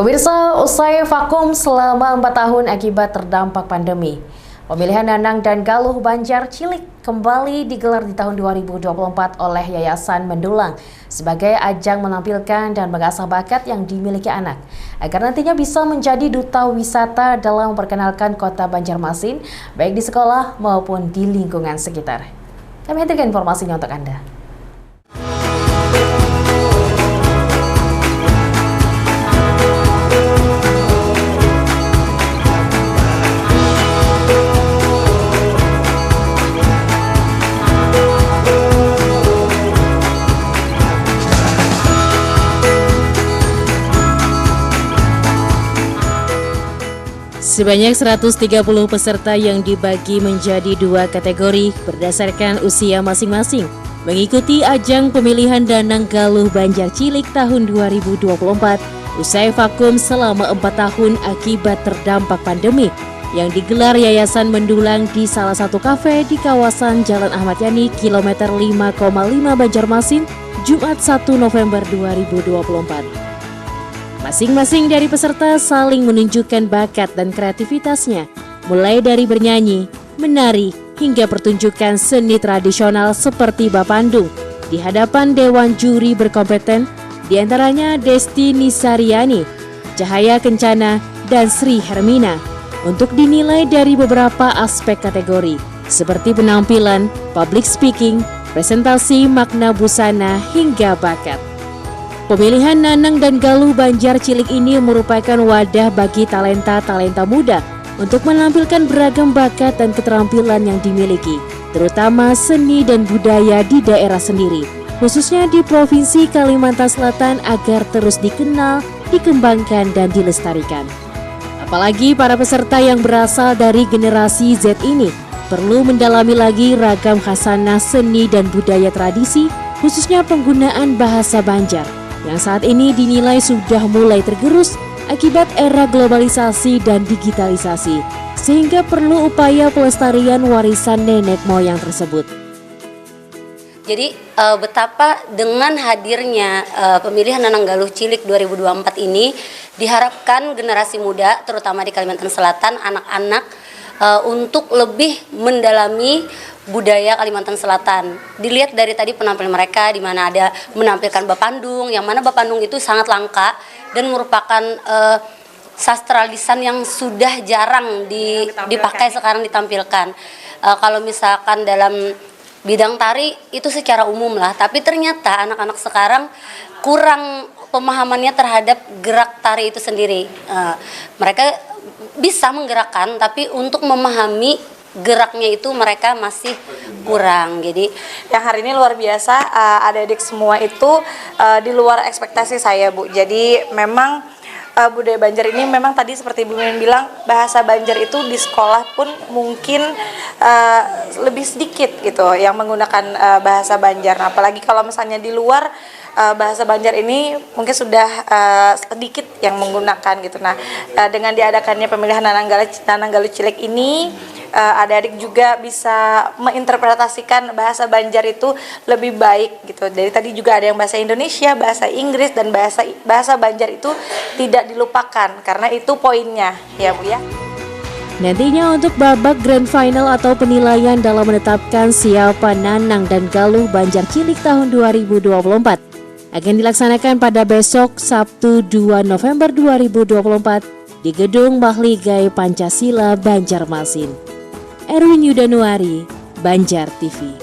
Pemirsa, usai vakum selama 4 tahun akibat terdampak pandemi, pemilihan Nanang dan Galuh Banjar Cilik kembali digelar di tahun 2024 oleh Yayasan Mendulang sebagai ajang menampilkan dan mengasah bakat yang dimiliki anak, agar nantinya bisa menjadi duta wisata dalam memperkenalkan kota Banjarmasin, baik di sekolah maupun di lingkungan sekitar. Kami hadirkan informasinya untuk Anda. Sebanyak 130 peserta yang dibagi menjadi 2 kategori berdasarkan usia masing-masing mengikuti ajang pemilihan Nanang Galuh Banjar Cilik tahun 2024 usai vakum selama 4 tahun akibat terdampak pandemi yang digelar Yayasan Mendulang di salah satu kafe di kawasan Jalan Ahmad Yani kilometer 5,5 Banjarmasin, Jumat 1 November 2024. Masing-masing dari peserta saling menunjukkan bakat dan kreativitasnya, mulai dari bernyanyi, menari, hingga pertunjukan seni tradisional seperti Bapandung di hadapan dewan juri berkompeten, diantaranya Desti Nisariani, Cahaya Kencana, dan Sri Hermina, untuk dinilai dari beberapa aspek kategori, seperti penampilan, public speaking, presentasi, makna busana, hingga bakat. Pemilihan Nanang dan Galuh Banjar Cilik ini merupakan wadah bagi talenta-talenta muda untuk menampilkan beragam bakat dan keterampilan yang dimiliki, terutama seni dan budaya di daerah sendiri, khususnya di Provinsi Kalimantan Selatan agar terus dikenal, dikembangkan, dan dilestarikan. Apalagi para peserta yang berasal dari generasi Z ini perlu mendalami lagi ragam khasanah seni dan budaya tradisi, khususnya penggunaan bahasa Banjar, yang saat ini dinilai sudah mulai tergerus akibat era globalisasi dan digitalisasi, sehingga perlu upaya pelestarian warisan nenek moyang tersebut. Jadi betapa dengan hadirnya pemilihan Nanang Galuh Cilik 2024 ini diharapkan generasi muda, terutama di Kalimantan Selatan, anak-anak untuk lebih mendalami budaya Kalimantan Selatan. Dilihat dari tadi penampilan mereka, di mana ada menampilkan Bapandung, yang mana Bapandung itu sangat langka dan merupakan sastra lisan yang sudah jarang dipakai sekarang ditampilkan. Kalau misalkan dalam bidang tari itu secara umum lah, tapi ternyata anak-anak sekarang kurang pemahamannya terhadap gerak tari itu sendiri. Mereka bisa menggerakkan, tapi untuk memahami geraknya itu mereka masih kurang. Jadi yang hari ini luar biasa, adik-adik semua itu di luar ekspektasi saya, Bu. Jadi memang budaya Banjar ini memang tadi seperti Bu Mimin bilang, bahasa Banjar itu di sekolah pun mungkin lebih sedikit gitu yang menggunakan bahasa Banjar. Nah, apalagi kalau misalnya di luar, bahasa Banjar ini mungkin sudah sedikit yang menggunakan gitu. Nah, dengan diadakannya pemilihan Nanang Galuh Cilik ini, adik-adik juga bisa menginterpretasikan bahasa Banjar itu lebih baik gitu. Dari tadi juga ada yang bahasa Indonesia, bahasa Inggris, dan bahasa Banjar itu tidak dilupakan, karena itu poinnya ya Bu ya. Nantinya untuk babak grand final atau penilaian dalam menetapkan siapa Nanang dan Galuh Banjar Cilik tahun 2024 akan dilaksanakan pada besok Sabtu 2 November 2024 di Gedung Mahligai Pancasila Banjarmasin. Erwin Yudanuari, Banjar TV.